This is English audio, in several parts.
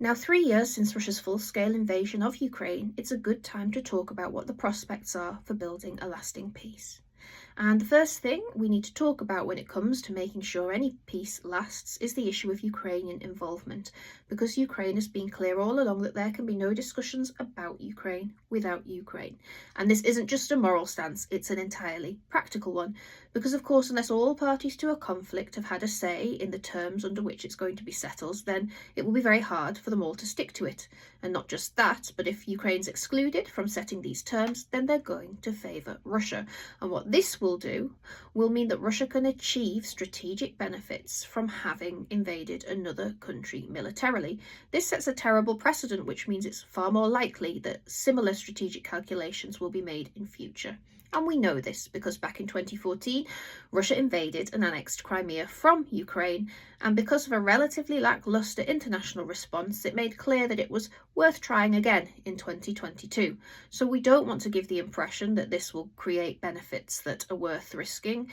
Now, 3 years since Russia's full-scale invasion of Ukraine, it's a good time to talk about what the prospects are for building a lasting peace. And the first thing we need to talk about when it comes to making sure any peace lasts is the issue of Ukrainian involvement, because Ukraine has been clear all along that there can be no discussions about Ukraine without Ukraine. And this isn't just a moral stance, it's an entirely practical one, because of course unless all parties to a conflict have had a say in the terms under which it's going to be settled, then it will be very hard for them all to stick to it. And not just that, but if Ukraine's excluded from setting these terms, then they're going to favour Russia. And what this will do will mean that Russia can achieve strategic benefits from having invaded another country militarily. This sets a terrible precedent, which means it's far more likely that similar strategic calculations will be made in future. And we know this because back in 2014, Russia invaded and annexed Crimea from Ukraine, and because of a relatively lacklustre international response, it made clear that it was worth trying again in 2022. So we don't want to give the impression that this will create benefits that are worth risking,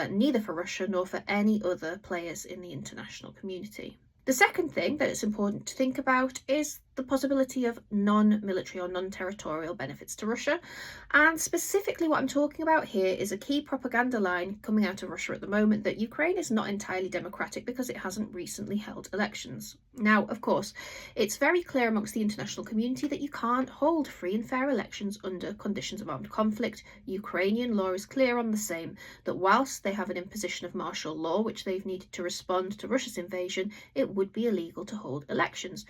neither for Russia nor for any other players in the international community. The second thing that it's important to think about is the possibility of non-military or non-territorial benefits to Russia. And specifically what I'm talking about here is a key propaganda line coming out of Russia at the moment that Ukraine is not entirely democratic because it hasn't recently held elections. Now, of course, it's very clear amongst the international community that you can't hold free and fair elections under conditions of armed conflict. Ukrainian law is clear on the same, that whilst they have an imposition of martial law, which they've needed to respond to Russia's invasion, it would be illegal to hold elections.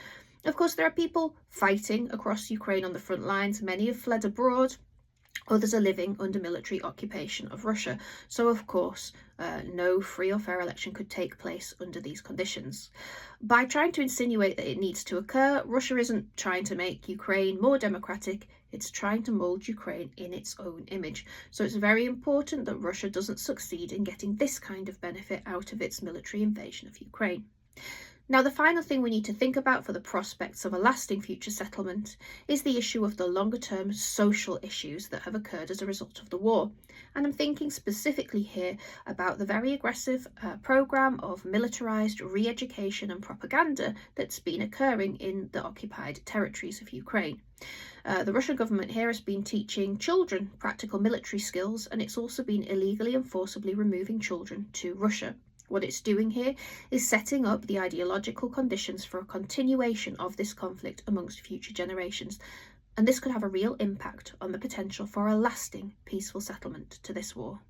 Of course, there are people fighting across Ukraine on the front lines. Many have fled abroad. Others are living under military occupation of Russia. So, of course, no free or fair election could take place under these conditions. By trying to insinuate that it needs to occur, Russia isn't trying to make Ukraine more democratic. It's trying to mould Ukraine in its own image. So it's very important that Russia doesn't succeed in getting this kind of benefit out of its military invasion of Ukraine. Now, the final thing we need to think about for the prospects of a lasting future settlement is the issue of the longer-term social issues that have occurred as a result of the war. And I'm thinking specifically here about the very aggressive programme of militarised re-education and propaganda that's been occurring in the occupied territories of Ukraine. The Russian government here has been teaching children practical military skills, and it's also been illegally and forcibly removing children to Russia. What it's doing here is setting up the ideological conditions for a continuation of this conflict amongst future generations, and this could have a real impact on the potential for a lasting peaceful settlement to this war.